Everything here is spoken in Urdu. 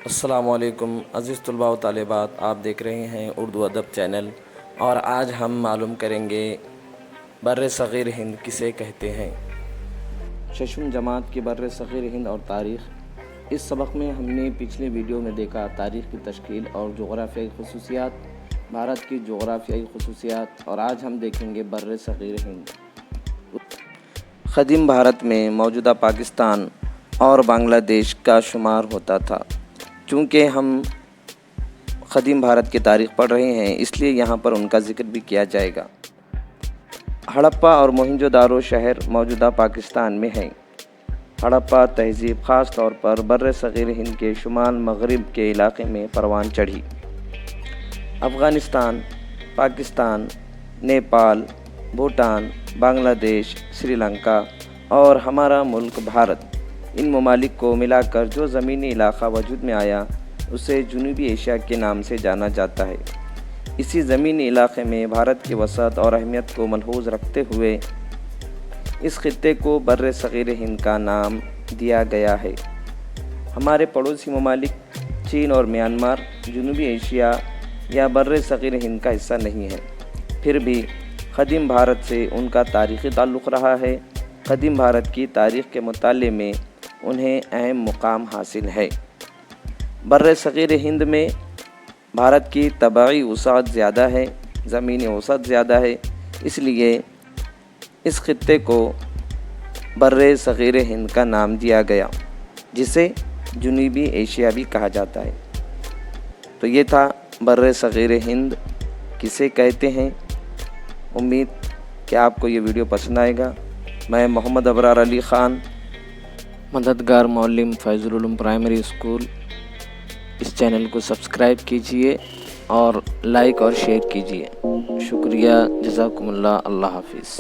السلام علیکم عزیز طلباء و طالبات، آپ دیکھ رہے ہیں اردو ادب چینل، اور آج ہم معلوم کریں گے برصغیر ہند کسے کہتے ہیں۔ ششم جماعت کی برصغیر ہند اور تاریخ۔ اس سبق میں ہم نے پچھلے ویڈیو میں دیکھا تاریخ کی تشکیل اور جغرافیائی خصوصیات، بھارت کی جغرافیائی خصوصیات، اور آج ہم دیکھیں گے برصغیر ہند۔ قدیم بھارت میں موجودہ پاکستان اور بنگلہ دیش کا شمار ہوتا تھا۔ چونکہ ہم قدیم بھارت کی تاریخ پڑھ رہے ہیں، اس لیے یہاں پر ان کا ذکر بھی کیا جائے گا۔ ہڑپا اور موہنجو داڑو شہر موجودہ پاکستان میں ہیں۔ ہڑپا تہذیب خاص طور پر برصغیر ہند کے شمال مغرب کے علاقے میں پروان چڑھی۔ افغانستان، پاکستان، نیپال، بھوٹان، بنگلہ دیش، سری لنکا اور ہمارا ملک بھارت، ان ممالک کو ملا کر جو زمینی علاقہ وجود میں آیا اسے جنوبی ایشیا کے نام سے جانا جاتا ہے۔ اسی زمینی علاقے میں بھارت کی وسعت اور اہمیت کو ملحوظ رکھتے ہوئے اس خطے کو برصغیر ہند کا نام دیا گیا ہے۔ ہمارے پڑوسی ممالک چین اور میانمار جنوبی ایشیا یا برصغیر ہند کا حصہ نہیں ہے، پھر بھی قدیم بھارت سے ان کا تاریخی تعلق رہا ہے۔ قدیم بھارت کی تاریخ کے مطالعے میں انہیں اہم مقام حاصل ہے۔ برصغیر ہند میں بھارت کی طبعی وسعت زیادہ ہے، زمینی وسعت زیادہ ہے، اس لیے اس خطے کو برصغیر ہند کا نام دیا گیا، جسے جنوبی ایشیا بھی کہا جاتا ہے۔ تو یہ تھا برصغیر ہند کسے کہتے ہیں۔ امید کہ آپ کو یہ ویڈیو پسند آئے گا۔ میں محمد ابرار علی خان، مددگار معلم فیض العلوم پرائمری اسکول، اس چینل کو سبسکرائب کیجئے اور لائک اور شیئر کیجئے۔ شکریہ، جزاکم اللہ، اللہ حافظ۔